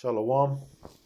Shalom.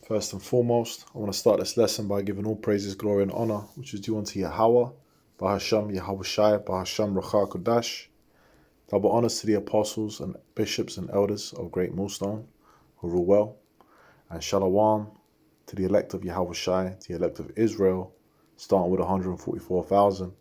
First and foremost, I want to start this lesson by giving all praises, glory, and honor, which is due unto Yahweh, Bahasham Yahweh Shai, Bahasham Racha Kodash. Double honors to the apostles and bishops and elders of Great Millstone, who rule well. And Shalom to the elect of Yahweh Shai, the elect of Israel, starting with 144,000,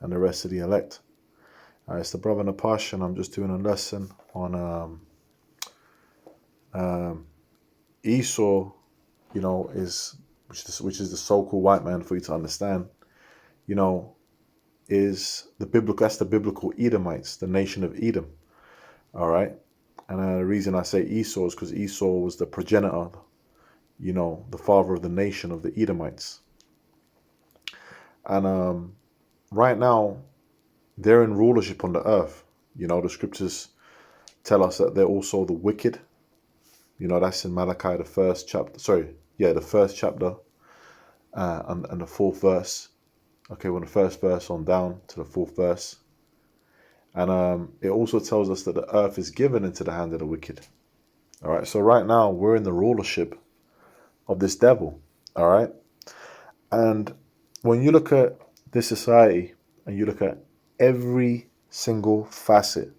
and the rest of the elect. It's the brother Napash, and I'm just doing a lesson on Esau, which is the so-called white man, for you to understand, is that's the biblical Edomites, the nation of Edom. All right. And the reason I say Esau is because Esau was the progenitor, the father of the nation of the Edomites. And right now, they're in rulership on the earth. The scriptures tell us that they're also the wicked. That's in Malachi, the first chapter, and the fourth verse. Okay, well, the first verse on down to the fourth verse. And it also tells us that the earth is given into the hand of the wicked. All right, so right now we're in the rulership of this devil. All right, and when you look at this society and you look at every single facet,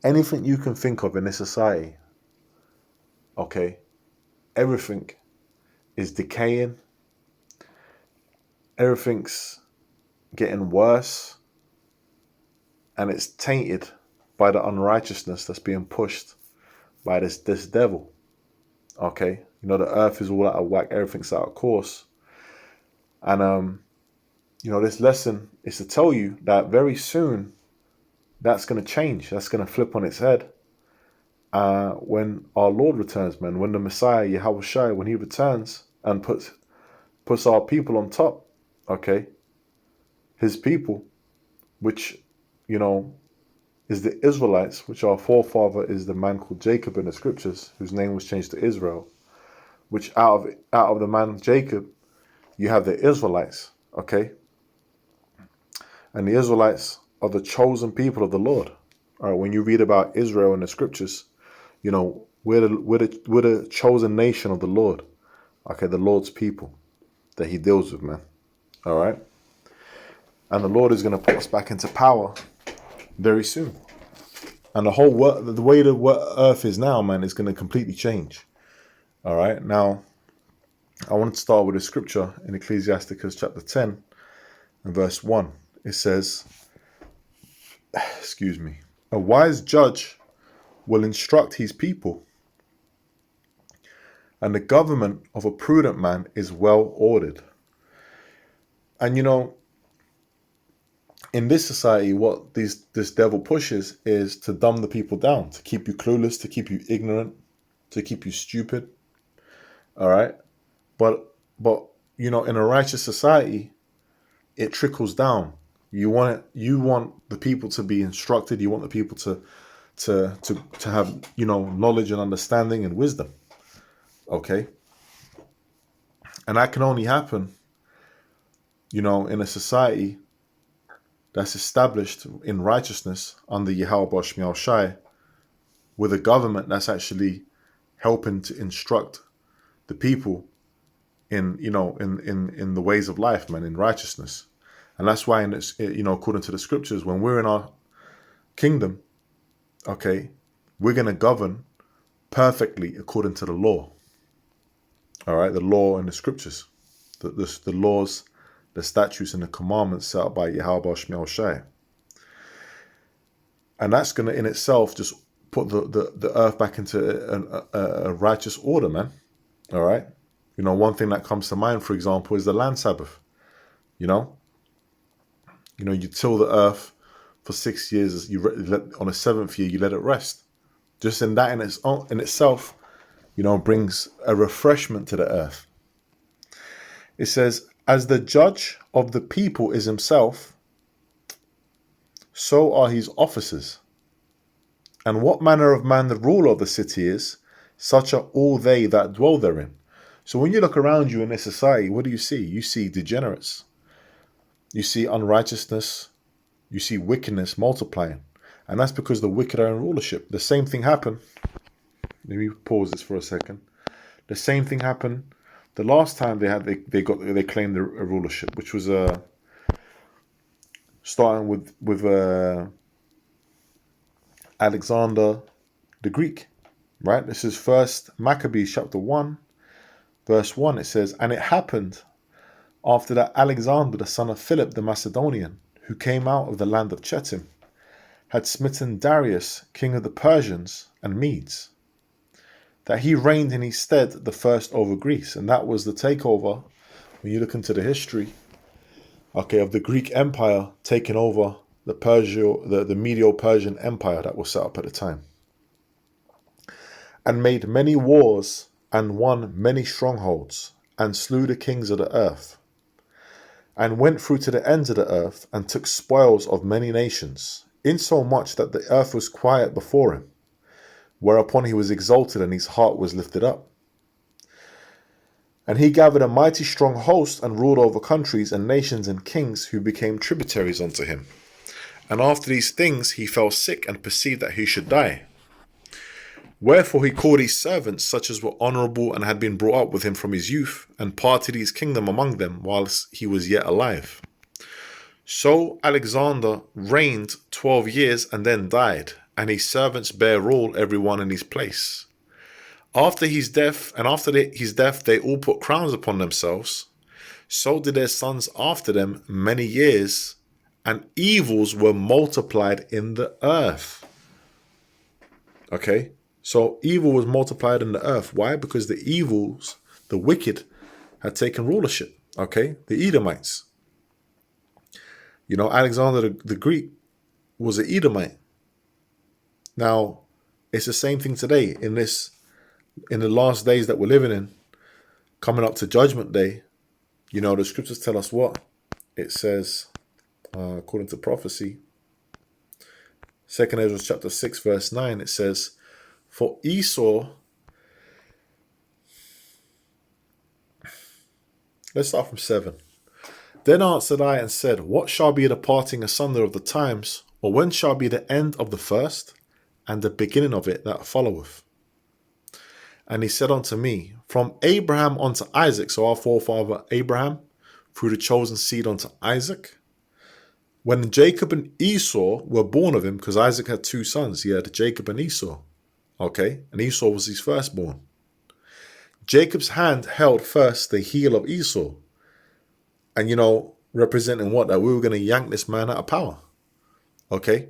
anything you can think of in this society, okay, everything is decaying. Everything's getting worse. And it's tainted by the unrighteousness that's being pushed by this devil. Okay? The earth is all out of whack. Everything's out of course. And, this lesson is to tell you that very soon that's going to change. That's going to flip on its head. When our Lord returns, man, when the Messiah, Yahweh Shai, when he returns and puts our people on top, okay, his people, which, is the Israelites, which our forefather is the man called Jacob in the scriptures, whose name was changed to Israel, which out of the man Jacob, you have the Israelites, okay? And the Israelites are the chosen people of the Lord. All right, when you read about Israel in the scriptures, we're the chosen nation of the Lord. Okay, the Lord's people that he deals with, man. All right? And the Lord is going to put us back into power very soon. And the whole the way the earth is now, man, is going to completely change. All right? Now, I want to start with a scripture in Ecclesiasticus chapter 10 and verse 1. It says, a wise judge will instruct his people, and the government of a prudent man is well ordered. And in this society, what this devil pushes is to dumb the people down, to keep you clueless, to keep you ignorant, to keep you stupid. All right, but in a righteous society, it trickles down. You want the people to be instructed. You want the people to have knowledge and understanding and wisdom. Okay, and that can only happen, in a society that's established in righteousness under Yahweh Shai, with a government that's actually helping to instruct the people in the ways of life, man, in righteousness. And that's why, according to the scriptures, when we're in our kingdom, okay, we're going to govern perfectly according to the law. All right, the law and the scriptures, the laws, the statutes and the commandments set up by Yahweh Shai. And that's going to in itself just put the earth back into a righteous order, man. All right. One thing that comes to mind, for example, is the land Sabbath. You till the earth for 6 years. On the seventh year, you let it rest. Just in that in itself, brings a refreshment to the earth. It says, as the judge of the people is himself, so are his officers. And what manner of man the ruler of the city is, such are all they that dwell therein. So when you look around you in this society, what do you see? You see degenerates. You see unrighteousness. You see wickedness multiplying. And that's because the wicked are in rulership. The same thing happened. Let me pause this for a second. The same thing happened the last time they claimed a rulership, which was starting with Alexander the Greek, right? This is First Maccabees chapter 1, verse 1. It says, "And it happened after that Alexander the son of Philip the Macedonian, who came out of the land of Chetim, had smitten Darius, king of the Persians and Medes, that he reigned in his stead the first over Greece." And that was the takeover, when you look into the history, okay, of the Greek Empire taking over the Medo-Persian Empire that was set up at the time. "And made many wars, and won many strongholds, and slew the kings of the earth, and went through to the ends of the earth, and took spoils of many nations, insomuch that the earth was quiet before him, whereupon he was exalted, and his heart was lifted up. And he gathered a mighty strong host, and ruled over countries and nations and kings, who became tributaries unto him. And after these things he fell sick, and perceived that he should die. Wherefore he called his servants, such as were honourable and had been brought up with him from his youth, and parted his kingdom among them whilst he was yet alive. So Alexander reigned 12 years, and then died, and his servants bare rule, every one in his place. After his death, they all put crowns upon themselves. So did their sons after them many years, and evils were multiplied in the earth." Okay, so evil was multiplied in the earth. Why? Because the wicked, had taken rulership. Okay, the Edomites. You know, Alexander the Greek was an Edomite. Now, it's the same thing today in the last days that we're living in, coming up to Judgment Day. You know, the scriptures tell us what? It says, according to prophecy, 2 Ezra chapter 6, verse 9, it says, "For Esau," let's start from 7. "Then answered I and said, What shall be the parting asunder of the times, or when shall be the end of the first, and the beginning of it that followeth? And he said unto me, From Abraham unto Isaac," so our forefather Abraham, "through the chosen seed unto Isaac, when Jacob and Esau were born of him," because Isaac had 2 sons. He had Jacob and Esau. Okay, and Esau was his firstborn. "Jacob's hand held first the heel of Esau." And, you know, representing what? That we were going to yank this man out of power. Okay.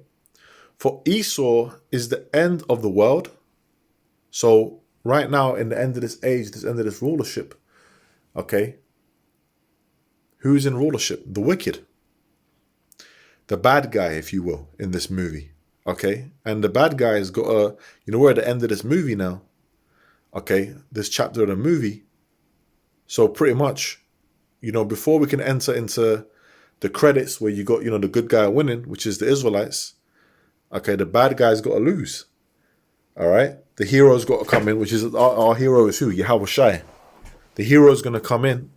"For Esau is the end of the world." So right now, in the end of this age, this end of this rulership, okay, who's in rulership? The wicked. The bad guy, if you will, in this movie. Okay. And the bad guy has got we're at the end of this movie now. Okay. This chapter of the movie. So pretty much, you know, before we can enter into the credits where you got, you know, the good guy winning, which is the Israelites. Okay, the bad guy's got to lose. All right, the hero's got to come in, which is our hero is who? Yahweh Shai. The hero's going to come in,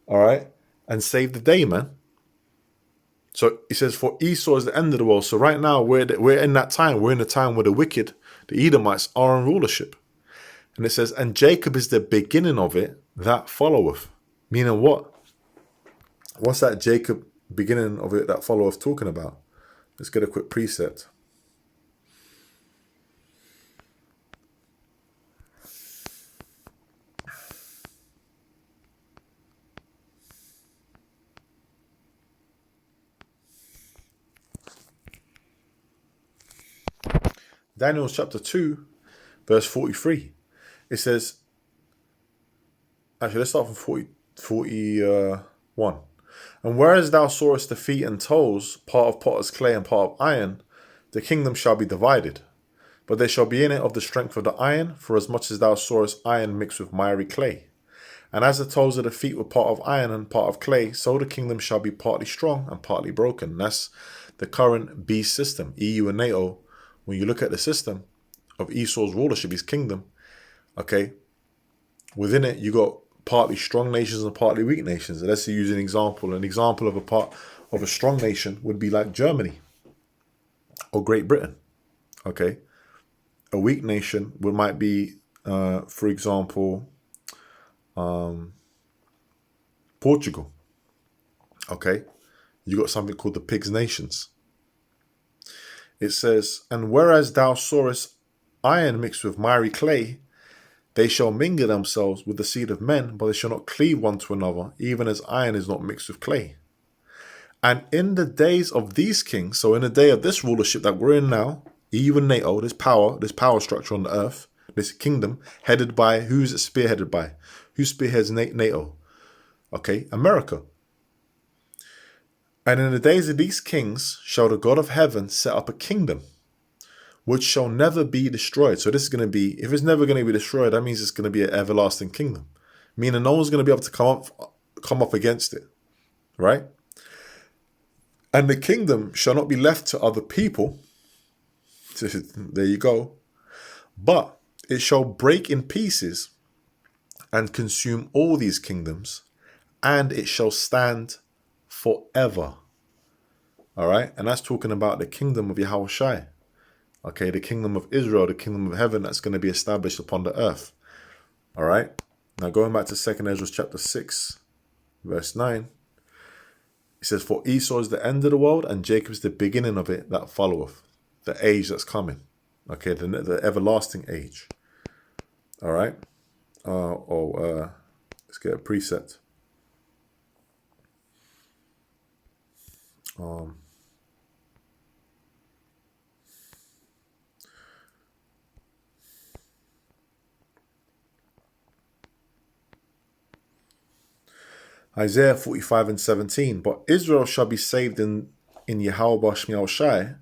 all right, and save the day, man. So he says, "For Esau is the end of the world." So right now we're in that time. We're in the time where the wicked, the Edomites, are in rulership, and it says, "And Jacob is the beginning of it that followeth." Meaning what? What's that Jacob beginning of it that followeth talking about? Let's get a quick precept. Daniel chapter 2, verse 43. It says, actually, let's start from 41. "And whereas thou sawest the feet and toes, part of potter's clay and part of iron, the kingdom shall be divided. But there shall be in it of the strength of the iron, for as much as thou sawest iron mixed with miry clay. And as the toes of the feet were part of iron and part of clay, so the kingdom shall be partly strong and partly broken." That's the current beast system, EU and NATO. When you look at the system of Esau's rulership, his kingdom, okay, within it you got partly strong nations and partly weak nations. And let's use an example. An example of a strong nation would be like Germany or Great Britain. Okay, a weak nation might be, for example, Portugal. Okay, you got something called the Pigs Nations. It says, and whereas thou sawest iron mixed with miry clay, they shall mingle themselves with the seed of men, but they shall not cleave one to another, even as iron is not mixed with clay. And in the days of these kings, so in the day of this rulership that we're in now, EU and NATO, this power structure on the earth, this kingdom, headed by, who's it spearheaded by? Who spearheads NATO? Okay, America. And in the days of these kings shall the God of heaven set up a kingdom which shall never be destroyed. So this is going to be, if it's never going to be destroyed, that means it's going to be an everlasting kingdom. Meaning no one's going to be able to come up against it. Right? And the kingdom shall not be left to other people. There you go. But it shall break in pieces and consume all these kingdoms, and it shall stand forever. All right? And that's talking about the kingdom of Yahushua. Okay, the kingdom of Israel, the kingdom of heaven that's going to be established upon the earth. All right? Now going back to 2 Ezra chapter 6, verse 9. It says, for Esau is the end of the world, and Jacob is the beginning of it that followeth, the age that's coming. Okay, the everlasting age. All right? Let's get a preset. Isaiah 45 and 17. But Israel shall be saved in Yahweh Shemiel Shai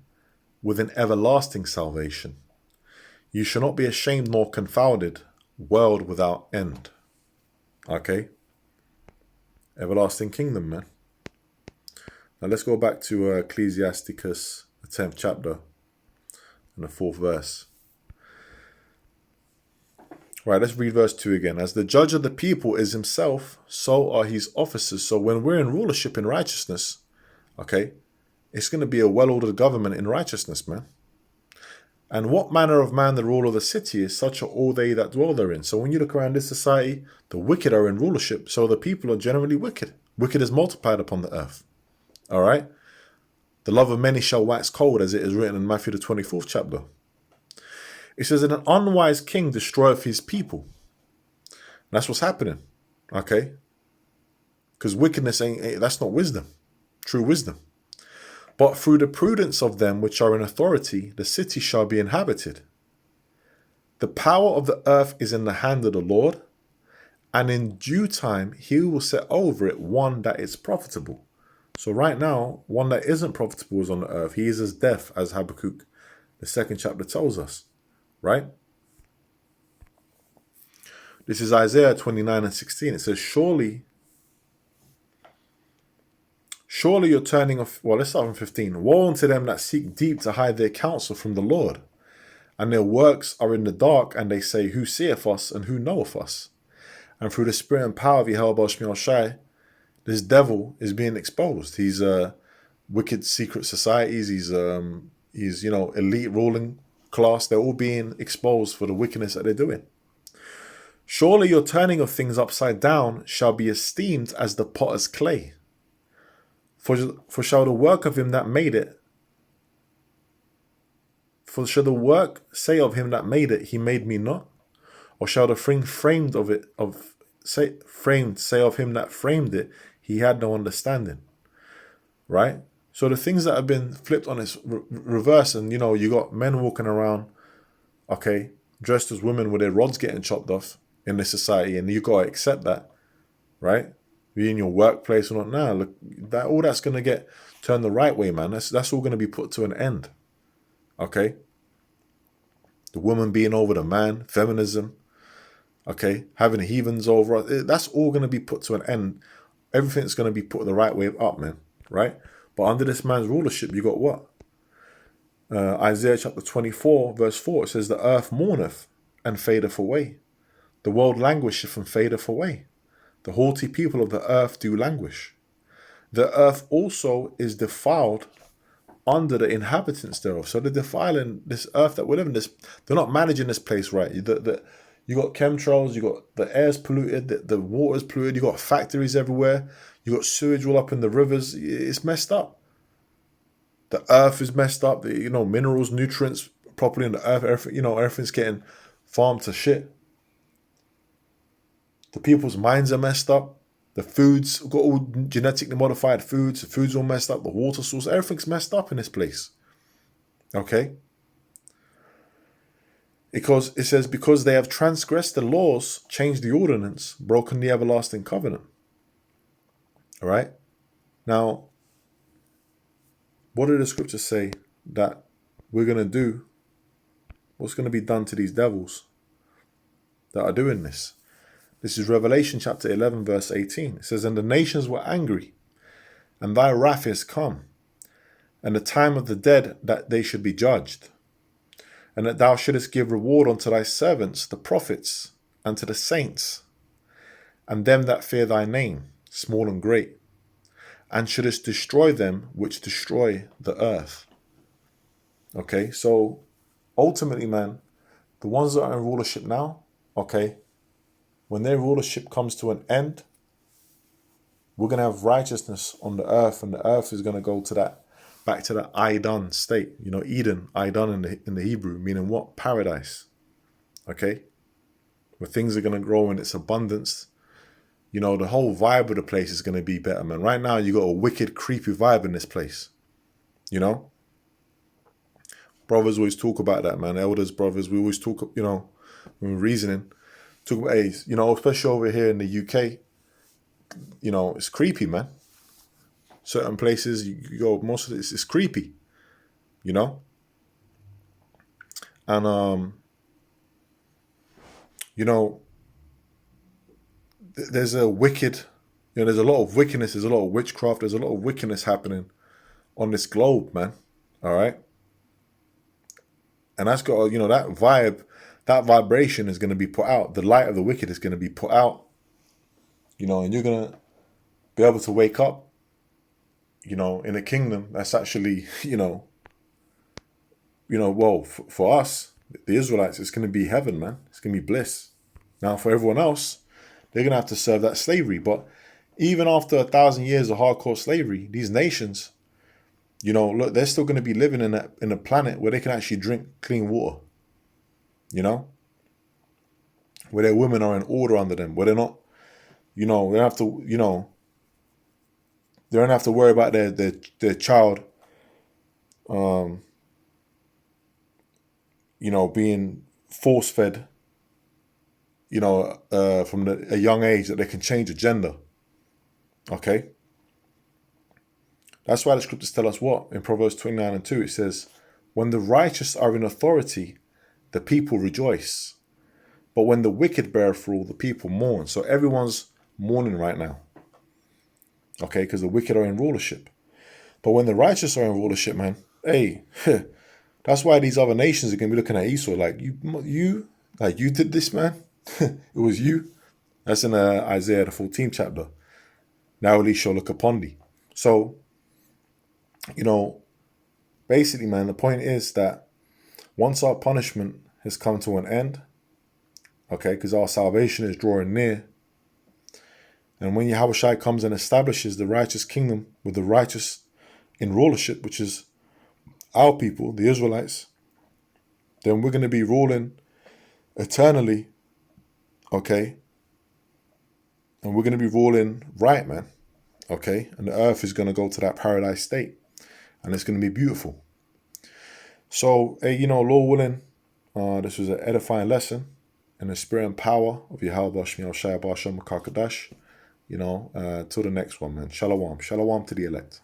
with an everlasting salvation. You shall not be ashamed nor confounded, world without end. Okay? Everlasting kingdom, man. Now let's go back to Ecclesiasticus, the 10th chapter, and the 4th verse. Right, let's read verse 2 again. As the judge of the people is himself, so are his officers. So when we're in rulership in righteousness, okay, it's going to be a well-ordered government in righteousness, man. And what manner of man the ruler of the city is, such are all they that dwell therein. So when you look around this society, the wicked are in rulership, so the people are generally wicked. Wicked is multiplied upon the earth. All right? The love of many shall wax cold, as it is written in Matthew the 24th chapter. It says, and an unwise king destroyeth his people. And that's what's happening. Okay? Because wickedness that's not wisdom. True wisdom. But through the prudence of them which are in authority, the city shall be inhabited. The power of the earth is in the hand of the Lord, and in due time he will set over it one that is profitable. So right now, one that isn't profitable is on the earth. He is as deaf, as Habakkuk, the 2nd chapter, tells us. Right? This is Isaiah 29 and 16. It says, Surely you're turning off. Well, let's start from 15. Woe unto them that seek deep to hide their counsel from the Lord, and their works are in the dark, and they say, who seeth us and who knoweth us? And through the spirit and power of Yahweh Shemiel Shai, this devil is being exposed. He's wicked secret societies. He's elite ruling class. They're all being exposed for the wickedness that they're doing. Surely your turning of things upside down shall be esteemed as the potter's clay. For shall the work of him that made it, for shall the work say of him that made it, he made me not? Or shall the thing say of him that framed it, he had no understanding? Right? So the things that have been flipped on its reverse, and you got men walking around, okay, dressed as women with their rods getting chopped off in this society, and you got to accept that, right? Be in your workplace or not now, look, all that's going to get turned the right way, man. That's all going to be put to an end, okay? The woman being over the man, feminism, okay, having heathens over, that's all going to be put to an end. Everything's going to be put the right way up, man, right? But under this man's rulership, you got what? Isaiah chapter 24, verse 4, it says, the earth mourneth and fadeth away. The world languisheth and fadeth away. The haughty people of the earth do languish. The earth also is defiled under the inhabitants thereof. So they're defiling this earth that we live in. They're not managing this place right. You got chemtrails, you got the air's polluted, the water's polluted, you got factories everywhere, you got sewage all up in the rivers. It's messed up. The earth is messed up. The, minerals, nutrients properly in the earth. Everything's getting farmed to shit. The people's minds are messed up. The foods, got all genetically modified foods. The food's all messed up. The water source, everything's messed up in this place. Okay? Because it says, because they have transgressed the laws, changed the ordinance, broken the everlasting covenant. All right? Now, what do the scriptures say that we're going to do? What's going to be done to these devils that are doing this? This is Revelation chapter 11, verse 18. It says, and the nations were angry, and thy wrath is come, and the time of the dead that they should be judged, and that thou shouldest give reward unto thy servants, the prophets, and to the saints, and them that fear thy name, small and great, and shouldest destroy them which destroy the earth. Okay, so ultimately, man, the ones that are in rulership now, okay, when their rulership comes to an end, we're going to have righteousness on the earth, and the earth is going to go to that, back to that Aidan state. Eden, Aidan in the Hebrew, meaning what? Paradise. Okay? Where things are going to grow in its abundance. The whole vibe of the place is going to be better, man. Right now, you got a wicked, creepy vibe in this place. Brothers always talk about that, man. Elders, brothers, we always talk, when we're reasoning, talk about, especially over here in the UK, it's creepy, man. Certain places you go, most of it's creepy, and there's a wicked, there's a lot of wickedness, there's a lot of witchcraft, there's a lot of wickedness happening on this globe, man. All right, and that's got that vibe, that vibration is going to be put out. The light of the wicked is going to be put out, and you're going to be able to wake up, in a kingdom that's actually, well, for us, the Israelites, it's going to be heaven, man. It's going to be bliss. Now, for everyone else, they're going to have to serve that slavery. But even after 1,000 years of hardcore slavery, these nations, look, they're still going to be living in a planet where they can actually drink clean water, where their women are in order under them, where they're not, they don't have to, they don't have to worry about their child, being force-fed, from a young age, that they can change a gender. Okay? That's why the scriptures tell us what? In Proverbs 29:2, it says, when the righteous are in authority, the people rejoice. But when the wicked beareth rule, the people mourn. So everyone's mourning right now. Okay? Because the wicked are in rulership. But when the righteous are in rulership, man, hey, that's why these other nations are going to be looking at Esau like, you did this, man. It was you. That's in Isaiah, the 14th chapter. Now at least shall look upon thee. So, basically, man, the point is that once our punishment has come to an end, okay, because our salvation is drawing near, and when Yahushua comes and establishes the righteous kingdom with the righteous in rulership, which is our people, the Israelites, then we're going to be ruling eternally, okay? And we're going to be ruling right, man, okay? And the earth is going to go to that paradise state, and it's going to be beautiful. So, hey, Lord willing, this was an edifying lesson in the spirit and power of Yahweh Shemiel Shai B'Hashem Makakadash. Till the next one, man. Shalom. Shalom to the elect.